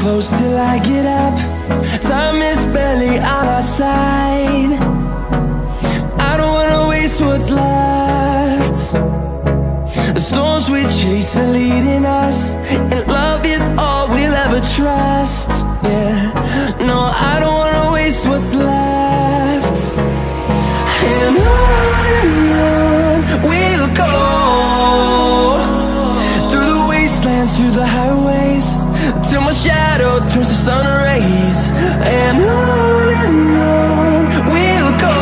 close till I get up. Time is barely on our side. I don't wanna waste what's left. The storms we chase are leading us, and love is all we'll ever trust. Yeah, no, I don't wanna waste what's left. And on we'll go, through the wastelands, through the highways, till my shadow turns to sun rays. And on we'll go,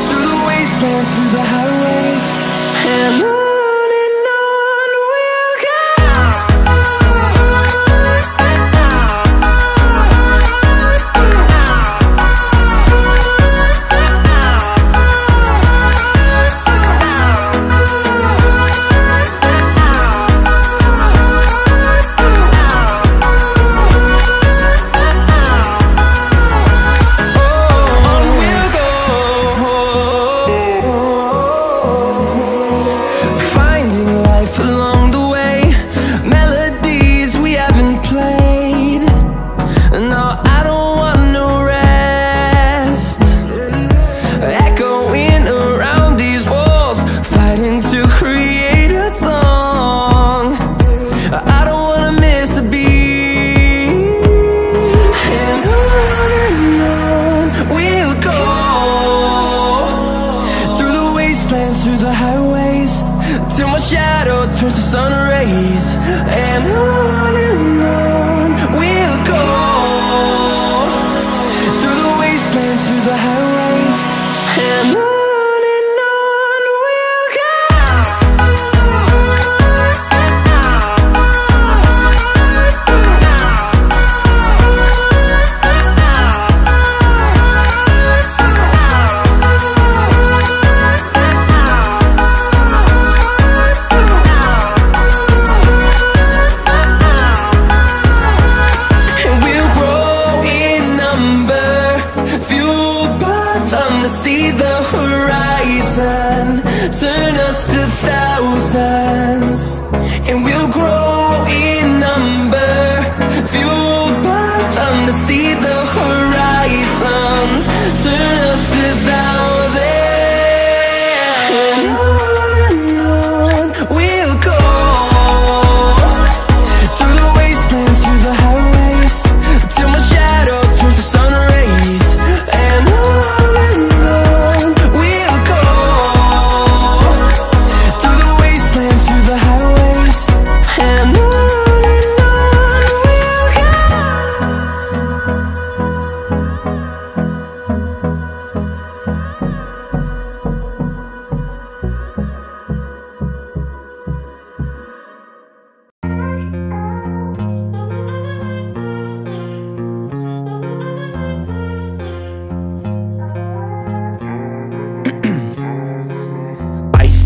through the wastelands, through the highways, and on we'll go. Through the highways, till my shadow turns to sun rays. And on we'll go, through the wastelands, through the highways, and on we'll go. See the horizon, turn us to thousands, and we'll grow in number, fueled by them. To see the horizon, turn us to thousands, and on we'll go, through the wastelands, through the highways, till my shadow turns to sun rays. And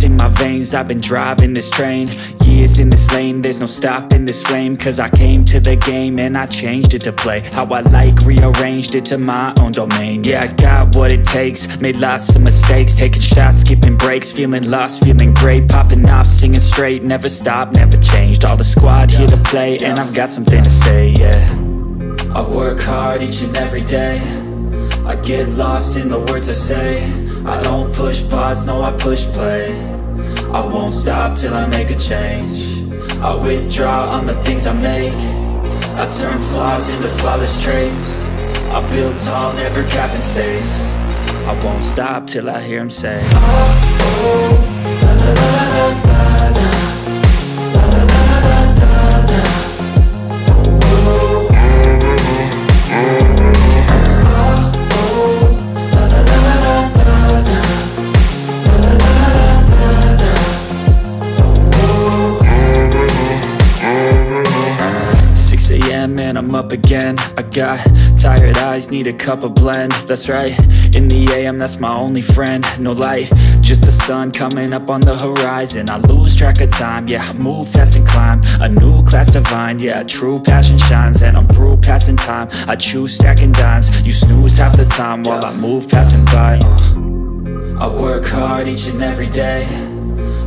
in my veins, I've been driving this train, years in this lane, there's no stopping this flame. Cause I came to the game and I changed it to play how I like, rearranged it to my own domain. Yeah, I got what it takes, made lots of mistakes, taking shots, skipping breaks, feeling lost, feeling great, popping off, singing straight, never stopped, never changed. All the squad here to play, and I've got something to say, yeah. I work hard each and every day, I get lost in the words I say. I don't push pause, no, I push play. I won't stop till I make a change. I withdraw on the things I make. I turn flaws into flawless traits. I build tall, never capped in space. I won't stop till I hear him say, oh, oh, la la la la la la. And I'm up again. I got tired eyes, need a cup of blend. That's right, in the AM, that's my only friend. No light, just the sun coming up on the horizon. I lose track of time, yeah, I move fast and climb a new class divine, yeah, true passion shines. And I'm through passing time, I choose stacking dimes. You snooze half the time while I move passing by. I work hard each and every day,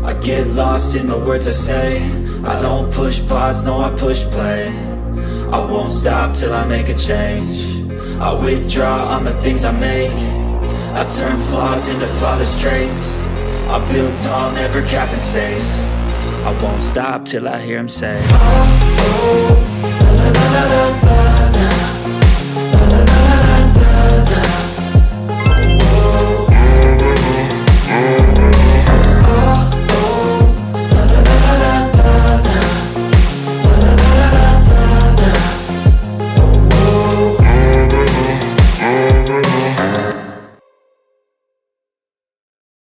I get lost in the words I say. I don't push pause, no I push play. I won't stop till I make a change. I withdraw on the things I make. I turn flaws into flawless traits. I build tall, never capped in space. I won't stop till I hear him say, oh, oh, la, la, la, la, la.